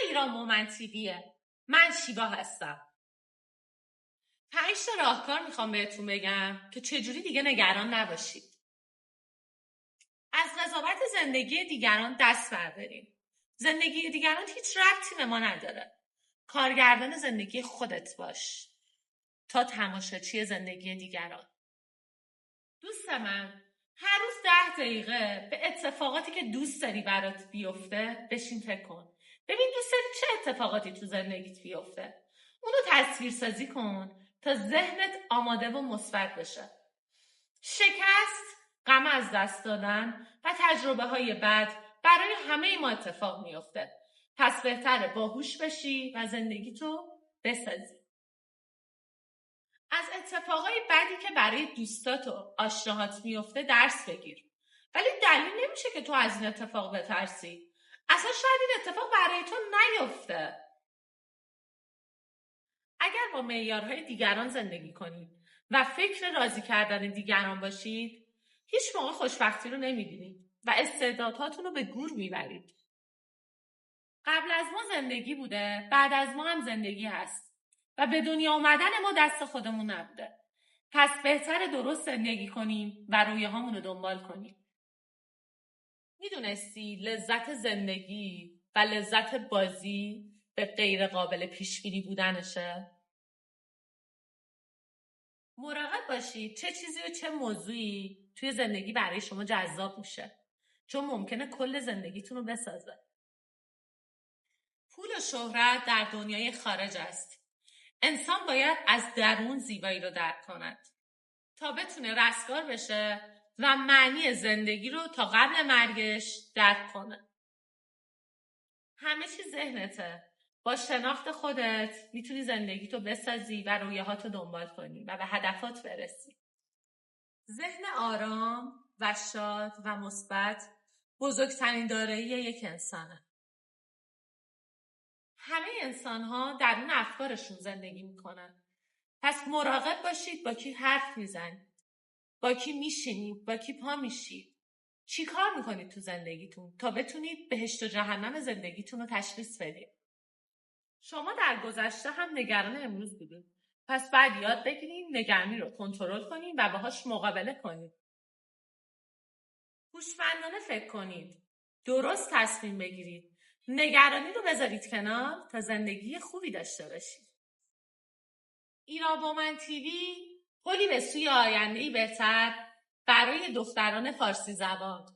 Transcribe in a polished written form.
ایران مومنت تیویه. من شیوا هستم. 5 تا راهکار میخوام بهتون بگم که چجوری دیگه نگران نباشید. از قضاوت زندگی دیگران دست بردارین. زندگی دیگران هیچ ربطی به ما نداره. کارگردان زندگی خودت باش تا تماشاچی زندگی دیگران. دوست من، هر روز 10 دقیقه به اتفاقاتی که دوست داری برات بیفته بشین فکر کن. ببین دوست داری چه اتفاقاتی تو زندگیت بیفته. اونو تصویر سازی کن تا ذهنت آماده و مثبت بشه. شکست، غم از دست دادن و تجربه های بد برای همه ما اتفاق میفته. پس بهتره باهوش بشی و زندگیتو بسازی. از اتفاقای بدی که برای دوستات و آشناهات میفته درس بگیر. ولی دلیل نمیشه که تو از این اتفاق بترسی. اصلا شاید این اتفاق برای تو نیفته. اگر با معیارهای دیگران زندگی کنید و فکر راضی کردن دیگران باشید، هیچ موقع خوشبختی رو نمیبینید و استعدادهاتون رو به گور میبرید. قبل از ما زندگی بوده، بعد از ما هم زندگی هست و به دنیا آمدن ما دست خودمون نبوده. پس بهتره درست زندگی کنیم و رویاهامون رو دنبال کنیم. میدونستی لذت زندگی و لذت بازی به غیر قابل پیش‌بینی بودنشه؟ مراقب باشید چه چیزی و چه موضوعی توی زندگی برای شما جذاب میشه، چون ممکنه کل زندگیتون رو بسازه. پول و شهرت در دنیای خارج است. انسان باید از درون زیبایی رو درک کند تا بتونه رستگار بشه و معنی زندگی رو تا قبل مرگش درک کنه. همه چی ذهنته. با شناخت خودت میتونی زندگیتو بسازی و رویاهاتو دنبال کنی و به هدفات برسی. ذهن آرام و شاد و مثبت بزرگترین دارایی یک انسانه. همه انسان‌ها درون افکارشون زندگی میکنن. پس مراقب باشید با کی حرف میزنید، با کی میشینید، با کی پا میشید. چی کار میکنید تو زندگیتون تا بتونید بهشت و جهنم زندگیتون رو تشخیص بدید. شما در گذشته هم نگران امروز بودید. پس بعد یاد بگیرید نگرانی رو کنترل کنید و باهاش مقابله کنید. هوشمندانه فکر کنید. درست تصمیم بگیرید. نگرانی رو بذارید کنار تا زندگی خوبی داشته باشید. ایران مومنت تیوی پلی به سوی آینده‌ای بهتر برای دختران فارسی زبان.